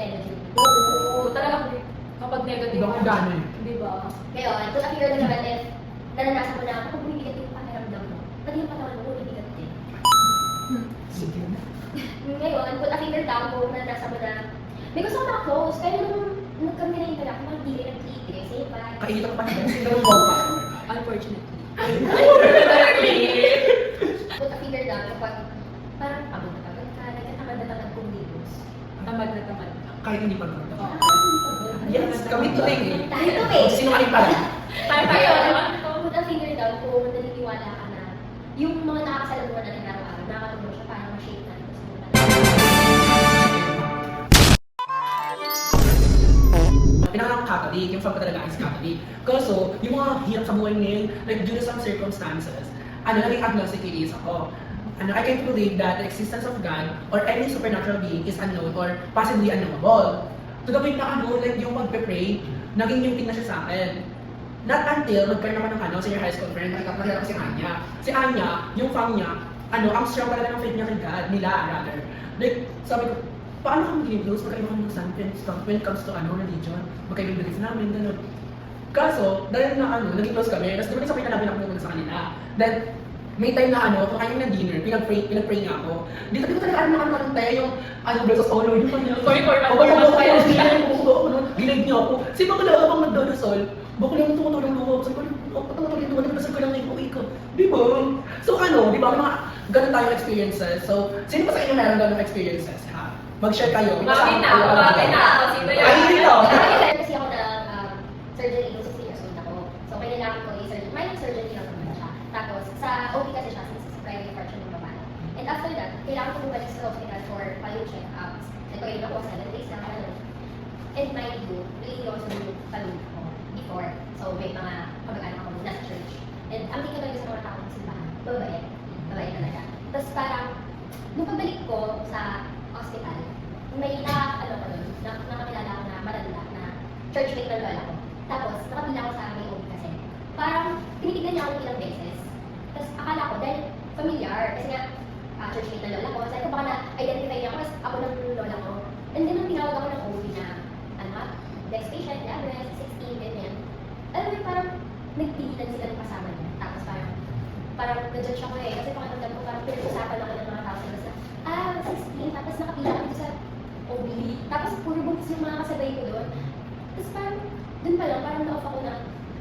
energy. Oo, talagang kapag negative. Ibang gano'n. Di ba? Ngayon, put a finger na naman if naranasan mo na kapag bumibigat yung pakiramdam mo, pati yung katawan mo bumibigat din. Sige na. Ngayon, put a finger down kung naranasan mo na may gusto ko na-close, kaya nung nagkami na interact, mga hindi rin nag-iigil, say bye. Kainit ako pa nila. Sige na mo pa. Unfortunately. Put a finger down kapag parang pagod na pagod ka, nagkatamad na tamad kumilos. Tamad na tamad. Kahit hindi pa naman. Ah, pagod. Yes, kami tuloy eh. Tayo to eh. Sino kayo pala? Tayo Ngayon, put a finger down kung naniniwala ka na yung mga nakakasalamuhan natin araw-araw, nakakatulong siya para ma-shape natin sa mga Pinaka-Catholic, yung fan ko talaga is Catholic. Kaso, yung mga hirap sa buhay ngayon, like due to some circumstances, naging agnostic is ako. I can't believe that the existence of God or any supernatural being is unknown or possibly unknowable. To the point na like yung magpe-pray, naging yung na siya sa akin. Not until nagkaroon naman ng senior high school friend, nakilala ko si Anya. Si Anya, yung fam niya, ang strong talaga ng faith niya kay God, nila rather. Like, sabi ko, paano kami gini-close? Magkaiba kami ng standpoint when it comes to religion. Magkaiba yung belief namin, gano'n. Kaso, dahil na naging close kami, tapos dumating sa point na namin ako pumunta sa kanila. Then, may time na kung na dinner, pinag-pray niya ako. Dito talaga ano tayo yung versus all Lord, yung kanya. Sorry for Ako yung kaya gilig niyo ako. Si Bakla abang nagdadasal, Bakla yung tumutulong luwa. Sabi ko, tumutulong luwa, nagdadasal ko lang na yung uwi ko. Di ba? So di ba, mga ganun tayong experiences. So, sino pa sa inyo meron ganun experiences? Ha? Mag-share kayo. Bakit na? Sino yan? Ay, dito! Kasi ako ng surgery nung 16 years old ako. So, kailangan ko i-surgery. Minor surgery lang naman siya. Tapos, sa OP kasi siya, since sa private part siya ng babae. And after that, kailangan ko bumalik sa hospital for follow check-ups. Nagpagaling ako 7 days lang. And mind you, really also yung palun ko before. So, may mga kamag-anak ako nasa church. And ang tingin talaga sa mga tao ng simbahan, babae. Babae talaga. Tapos parang, nung pagbalik ko sa hospital, may nakakilala ko na matanda na churchmate ng lola ko. Tapos, nakapila ako sa may OB kasi. Parang, tinitignan niya ako ilang beses. Tapos, akala ko, dahil familiar, kasi nga, churchmate ng lola ko, sabi ko baka na-identify niya ako as ako ng lola ko. And then, nung tinawag ako ng OB na, next patient, address, 16, ganyan. Alam mo, parang, nagpigilan sila ng kasama niya. Tapos, parang, na-judge ako eh. Kasi pakiramdam ko, parang pinag-usapan ako ng mga tao sa basta, 16, tapos nakapila ako sa OB. Tapos puro buntis yung mga kasabay ko doon. Tapos parang, doon pa lang, parang na-off ako na,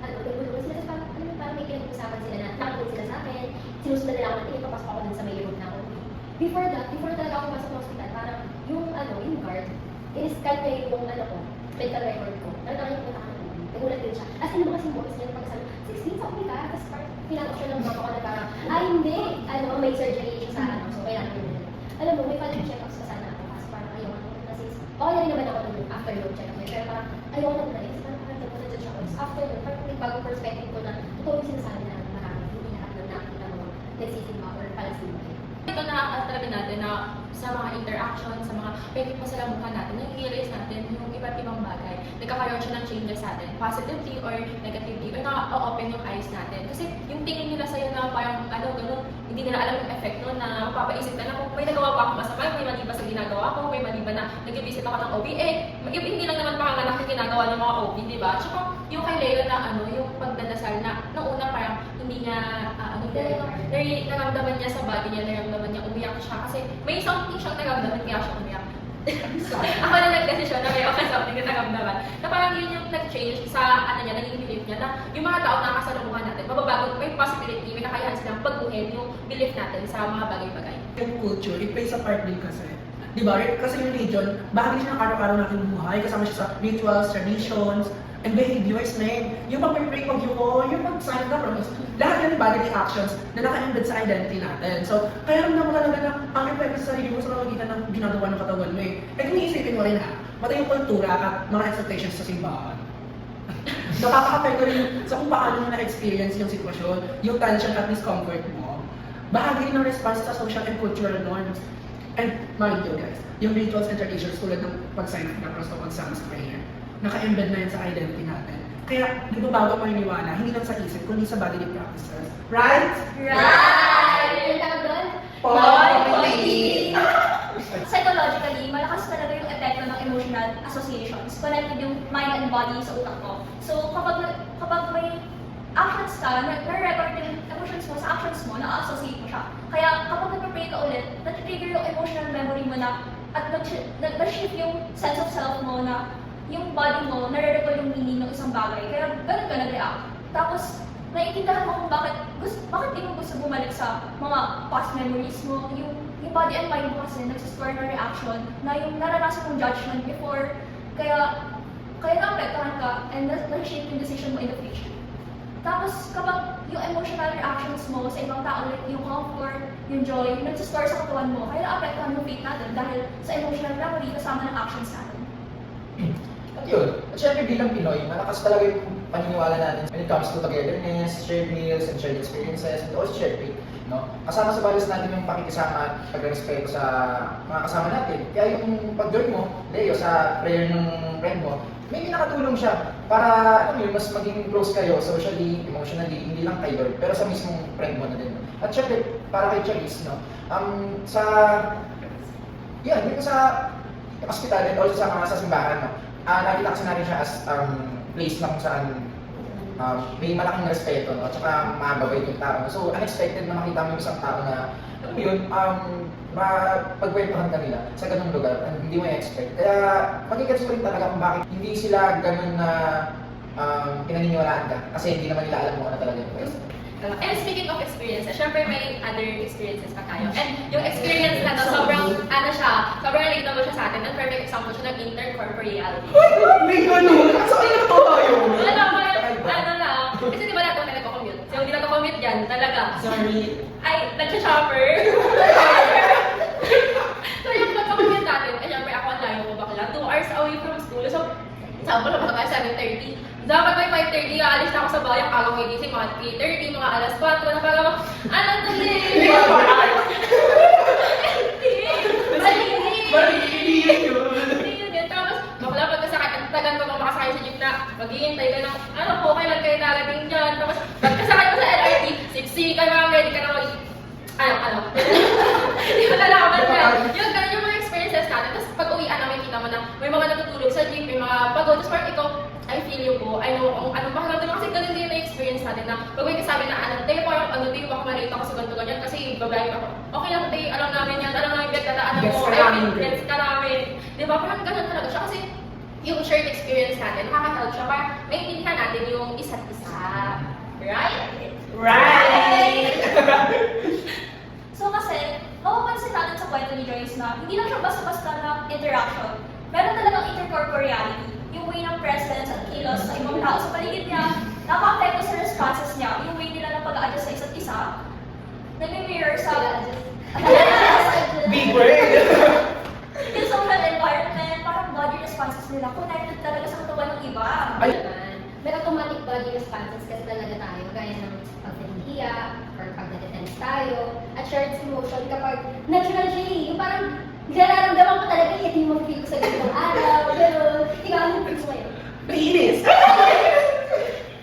nagulungan sila. Tapos parang may pinag-usapan sila na, nakakulong sila sa akin. Sinusundan nila ako natin, papasok ako dun sa may room na OB. Before talaga ako pasok sa hospital, parang yung guard, in-scan niya yung medical record ko. Nagtaka niya punta ka ng OB. Nagulat din siya. As in, naman kasi boys niya, pagkasabi, 16, sa OB ka? Tapos parang, pinakot siya ng mama ko na parang, hindi, may surgery siya sa so kailangan yun. Alam mo, may follow check-ups ka sana ako. Kasi parang ayaw ako na sis. Okay na rin naman ako nung after yung check-up niya. Pero parang ayaw ko na muna rin. Kasi parang parang na-judge ako. After yun, parang may bagong perspective ko na totoo yung sinasabi na marami. Hindi lahat ng nakikita mo nagsisimba or palasimba. Ito na-attract natin na sa mga interaction, sa mga pwede pa sila mukha natin, nag-realize natin yung iba't ibang bagay. Nagkakaroon siya ng changes sa atin, positively or negatively, or na-open yung eyes natin. Kasi yung tingin nila sa'yo na parang gano'n, hindi nila alam yung effect nun na mapapaisip ka na kung may nagawa pa ako masama, may mali ba sa ginagawa ko, may mali ba na nag-visit ako ng OB. Hindi lang naman panganganak yung ginagawa ng mga OB, di ba? Tsaka yung kay Leila na yung pagdadasal na nung una parang hindi niya, naramdaman niya sa body niya, naramdaman niya umiyak siya kasi may something siyang naramdaman kaya siya umiyak. Ako na nag-desisyon na may something na naramdaman. Na parang yun yung nag-change sa naging belief niya na yung mga tao na kasalubungan natin, mababago, may possibility, may kakayahan silang pagbuhin yung belief natin sa mga bagay-bagay. Yung culture, it plays a part din kasi. Di ba? Kasi yung religion, bahagi siya ng araw-araw natin buhay, kasama siya sa rituals, traditions, and behaviors na yun. Yung pag-pray, yung pag-sign na promise, lahat yung bodily actions na naka-embed sa identity natin. So, kaya rin naman talaga na ang effect sa sarili mo sa pamagitan ng ginagawa ng katawan mo eh. Eh kung iisipin mo rin pati yung kultura at mga expectations sa simbahan. Nakaka-apekto rin sa kung paano mo na-experience yung sitwasyon, yung tension at discomfort mo. Bahagi ng response sa social and cultural norms. And mind you guys, yung rituals and traditions tulad ng pag-sign up na prosto pag-Psalms prayer, naka-embed na yun sa identity natin. Kaya, di ba bago maniniwala, hindi lang sa isip, kundi sa bodily practices. Right? Right! Yung tawag doon? Positivity! Psychologically, malakas talaga yung epekto ng emotional emotional associations. Connected yung mind and body sa utak ko. So, kapag may actions ka, na-record yung emotions mo sa actions mo, na-associate mo siya. Kaya kapag nag-pray ka ulit, nag-trigger yung emotional memory mo na at nag-shift yung sense of self mo na yung body mo, nare-recall yung meaning ng isang bagay. Kaya ganun ka nag-react. Tapos, naiintindihan mo kung bakit di mo gusto bumalik sa mga past memories mo. Yung body and mind mo kasi nagsistore ng reaction na yung naranasan mong judgment before. Kaya naapektuhan ka and na-shape yung decision mo in the future. Tapos, kapag yung emotional reactions mo sa ibang tao, like yung comfort, yung joy, nagsistore sa katawan mo, kaya naapektuhan yung fate natin dahil sa emotional memory kasama ng actions natin. At yun, at syempre bilang Pinoy, malakas talaga yung paniniwala natin when it comes to togetherness, shared meals, and shared experiences, and also shared faith. No? Kasama sa values natin yung pakikisama at pagrespeto sa mga kasama natin. Kaya yung pag-join mo, Leo, sa prayer ng friend mo, maybe nakatulong siya para alam mo, mas maging close kayo socially, emotionally, hindi lang kay Lord, pero sa mismong friend mo na din. At syempre, para kay Charisse, no? Dito sa hospital and also sa simbahan, no? Nakita kasi natin siya as place na kung saan may malaking respeto, no? At saka mababait yung tao. So, unexpected na makita mo yung isang tao na, alam mo yun, mapagkwentuhan ka nila sa ganung lugar, hindi mo i-expect. Kaya, magigets mo rin talaga kung bakit hindi sila ganun na pinaniniwalaan ka. Kasi hindi naman nila alam mo ano talaga yung pwede. And speaking of experiences, syempre may other experiences pa tayo. And yung experience na to, sobrang relatable siya sa atin. And perfect example siya ng intercorporeality. May ganun! So, ano to tayo? Ano lang. Kasi di ba lahat ng nagko-commute? So, yung hindi nagko-commute dyan, talaga. Sorry. Ay, nag-shopper. So, yung pagka-commute natin, eh, syempre ako ang layo ko bakla. 2 hours away from school. So, example na ba 7:30. Dapat may 5:30, aalis na ako sa bayan, agaw gigising, mga 3:30, mga alas 4, na parang, dali! Hindi yun. Tapos, bakla pagkasakit, ang tagal ko nung makasakay sa jeep na, maghihintay ka ng, kailan kayo darating dyan. Tapos, pagkasakay ko sa LRT, siksikan na, ready ka na Hindi ko nalaman yan. Yung ganun yung mga experiences natin. Tapos, pag uwian namin, kita mo na may mga natutulog sa jeep, may mga pagod. Tapos, parang ikaw, I feel you po. I know kung anong pakiramdam kasi ganun din yung experience natin na pag may kasabi na tayo parang tayo baka malito ako sa ganito ganyan kasi babae ako. Okay lang tayo, alam namin yan, alam namin dadaanan mo. Gets ka namin. Di ba? Parang ganun talaga siya kasi yung shared experience natin, nakaka-help siya para maintindihan natin yung isa't isa. Right? Right! So kasi, mapapansin natin sa kwento ni Joyce na hindi lang siya basta-basta na interaction. Meron talagang intercorporeality. Yung way ng presence at kilos sa ibang tao sa paligid niya, nakaka-apekto sa responses niya, yung way nila ng pag-a-adjust sa isa't isa, nag-mirror sa Big word! yung social environment, parang body responses nila, connected talaga sa katawan ng iba. May automatic body responses kasi talaga tayo, gaya ng pag-nahihiya, or pag nag-tense tayo, at shared emotion kapag natural siya yung parang nararamdaman ko talaga yung hindi mo feel ko sa ganitong araw, gano'n. Ikaw, ano feel mo ngayon? Naiinis!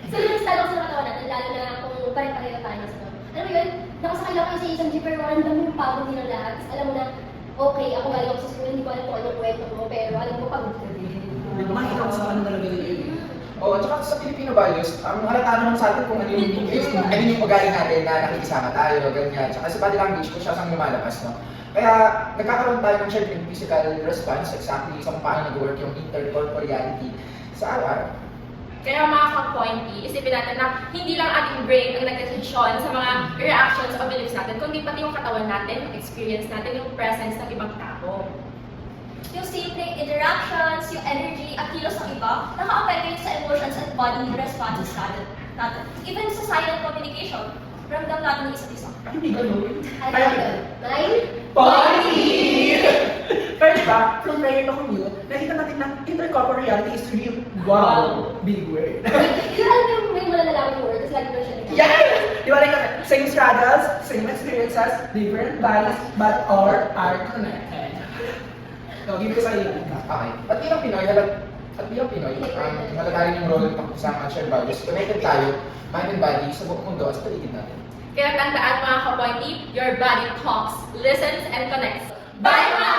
So, yung style sa katawan natin, lalo na kung pare-pareho tayo sa to. Alam mo yun, nakasakay lang kayo sa isang jeep, pero alam mo yung pagod nilang lahat. Alam mo na, okay, ako galing ako sa school, hindi ko alam kung anong kwento mo, pero alam mo pagod ka din. Hindi ko makita ko sa kanila talaga yun. At saka sa Filipino values, halata naman sa atin kung ano yung ugali natin na nakikisama tayo, ganyan. Tsaka sa body language kung siya sang lumalabas, no? Kaya nagkakaroon tayo ng shared and physical response exactly sa kung paano nag-work yung intercorporeality sa araw-araw. Kaya mga ka-pointy, isipin natin na hindi lang ating brain ang nagdesisyon sa mga reactions o beliefs natin, kundi pati yung katawan natin, yung experience natin, yung presence ng ibang tao. Yung simpleng interactions, yung energy, at kilos ng iba, naka-apekto sa emotions and body responses natin. Even sa silent communication, ramdam natin yung isa't isa. Hindi ganun. Ano yun? Nine? Body! Pero diba, from prayer to commute, nakita natin na intercorporeality is real. Wow! Big word. Yung alam yung may malalaman yung word, tapos lagi ko siya nagkakaroon. Yes! Di ba like, same struggles, same experiences, different bodies, but all are connected. So, give ko sa iyo. Okay. At bilang Pinoy, malala rin yung role ng pagkasama at shared values. Connected tayo, mind and body, sa buong mundo at sa paligid natin. Kaya tandaan mga ka-pointy, your body talks, listens, and connects. Bye mga